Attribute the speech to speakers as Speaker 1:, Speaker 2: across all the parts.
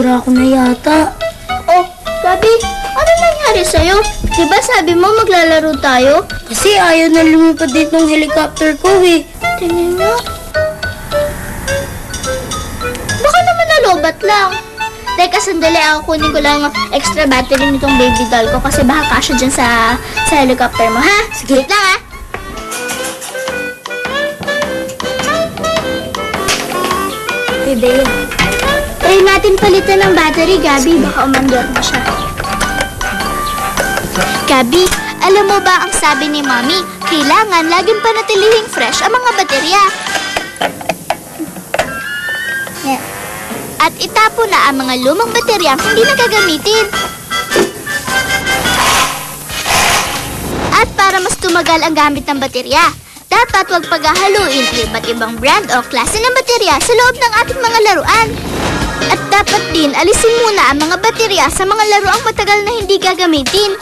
Speaker 1: Sira ko na yata.
Speaker 2: Oh, Gabi, ano nangyari sa'yo? Diba sabi mo maglalaro tayo?
Speaker 1: Kasi ayaw na lumipad dito ng helicopter ko eh.
Speaker 2: Tingin nga. Baka naman nalobat lang. Teka, sandali, ako kunin ko lang extra battery nitong baby doll ko kasi baka kasya dyan sa helicopter mo, ha? Sige. Wait lang, ha?
Speaker 1: Hey, Bea.
Speaker 2: Try natin palitan ng battery, Gabi. Baka umandar na siya. Gabi, alam mo ba ang sabi ni Mommy? Kailangan laging panatilihing fresh ang mga baterya. Yeah. At itapon na ang mga lumang bateryang hindi na gagamitin. At para mas tumagal ang gamit ng baterya, dapat huwag paghahaluin ang iba't ibang brand o klase ng baterya sa loob ng ating mga laruan. At dapat din alisin muna ang mga baterya sa mga laruang matagal na hindi gagamitin.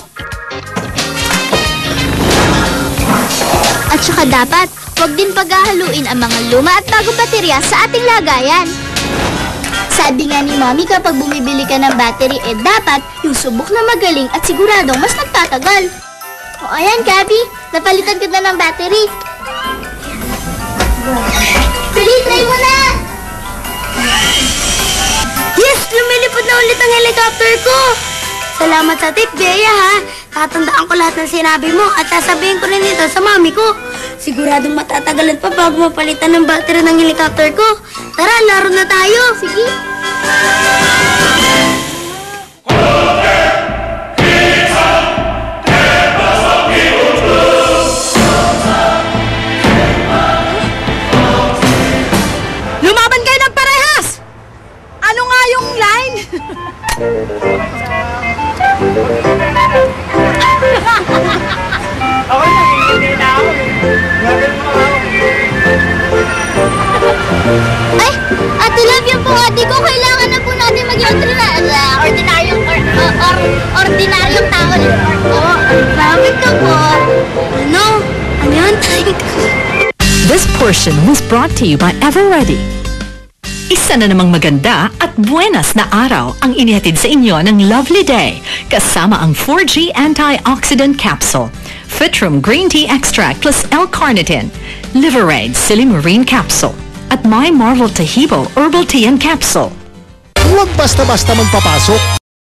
Speaker 2: At saka dapat, huwag din paghahaluin ang mga luma at bagong baterya sa ating lagayan. Sabi nga ni Mommy, kapag bumibili ka ng battery, dapat yung subok na magaling at siguradong mas nagtatagal. O ayan, Gabi, napalitan ka na ng battery. Dali, try mo na!
Speaker 1: Yes! Lumilipad na ulit ang helicopter ko! Salamat sa tip, Bea, ha? Tatandaan ko lahat ng sinabi mo at sasabihin ko rin ito sa mami ko. Siguradong matatagalan pa bago mapalitan ng battery ng helicopter ko. Tara, laro na tayo! Sige!
Speaker 3: Lumaban kayo ng parehas! Ano nga yung line?
Speaker 4: Ako nangingindi na ako.
Speaker 2: Ay, Ate Love, yung pong ate ko, kailangan na po natin maging ordinaryong tao. Bakit ka po?
Speaker 1: Ano? Ano yan?
Speaker 5: This portion was brought to you by Everready. Isa na namang maganda at buenas na araw ang inihatid sa inyo ng Lovely Day kasama ang 4G Antioxidant Capsule, Fitrum Green Tea Extract plus L-Carnitine, Liverade Silimarine Capsule, at My Marvel Tahibo Herbal Tea and Capsule.
Speaker 6: Huwag basta-basta magpapasok.